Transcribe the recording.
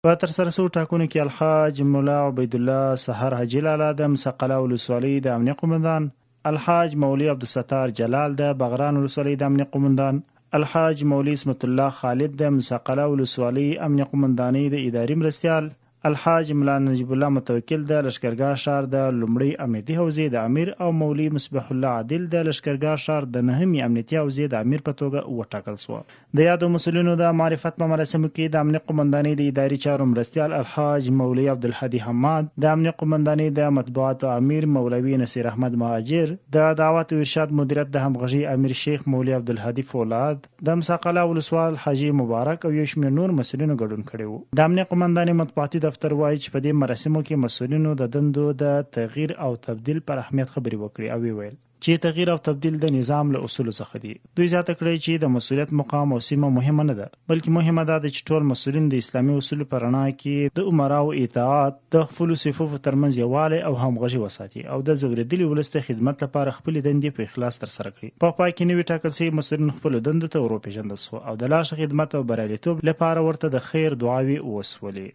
په ترسره شوو ټاکنو کې الحاج مولا عبید الله سحر حاجي لالا د مسقله ولسوالۍ د امنیه قومندان، الحاج مولوي عبدالستار جلال د بغران ولسوالۍ د امنیه قومندان، الحاج مولوي اسمت الله خالد د مسقله ولسوالۍ امنیه قومندانۍ د اداري مرستیال، الحاج ملا نجیب الله متوکل د لشکرګاه شهر د لومړی امنیتي حوزې د امیر او مولوي مصباح الله عادل د لشکرګاه شهر د نهمې امنیتي حوزې د امیر په توګه وټاکل شو. د یادو مسؤلینو د معرفت په مراسمو کې د امنیه قومندانۍ د اداري چارو مرستیال الحاج مولوي عبدالهادي حماد، د امنیه قومندانۍ د مطبوعاتو امیر مولوي نصیر احمد مهاجر، د دعوت او ارشاد مدیریت د همغږي امیر شیخ مولوي عبدالهادي فولاد، د مسقله ولسوال حاجي مبارک او یو شمېر نور مسؤلینو ګډون کړی و. د امنیه قومندانۍ مطبوعاتي دفتر وایي چې په دې مراسمو کې مسؤلینو د دندو د تغییر او تبدیل پر اهمیت خبرې وکړي او ویل چې تغییر او تبدیل د نظام له اصولو څخه دي. دوی زیاته کړی چې د مسؤلیت مقام او سیمه مهمه نه ده، بلکې مهمه ده چې ټول مسؤلین د اسلامي اصولو په رڼا کې د امراو اطاعت، د خپلو صفوفو ترمنځ یووالی او همغږي وساتي او د ځورېدلي ولس د خدمت لپاره خپلې دندې په اخلاص ترسره کړي. په پای کې نوي ټاکل شوي مسؤلین خپلو دندو ته وروپېژندل شو او د لا ښه خدمت او بریالیتوب لپاره ورته د خیر دعاوې وسولې.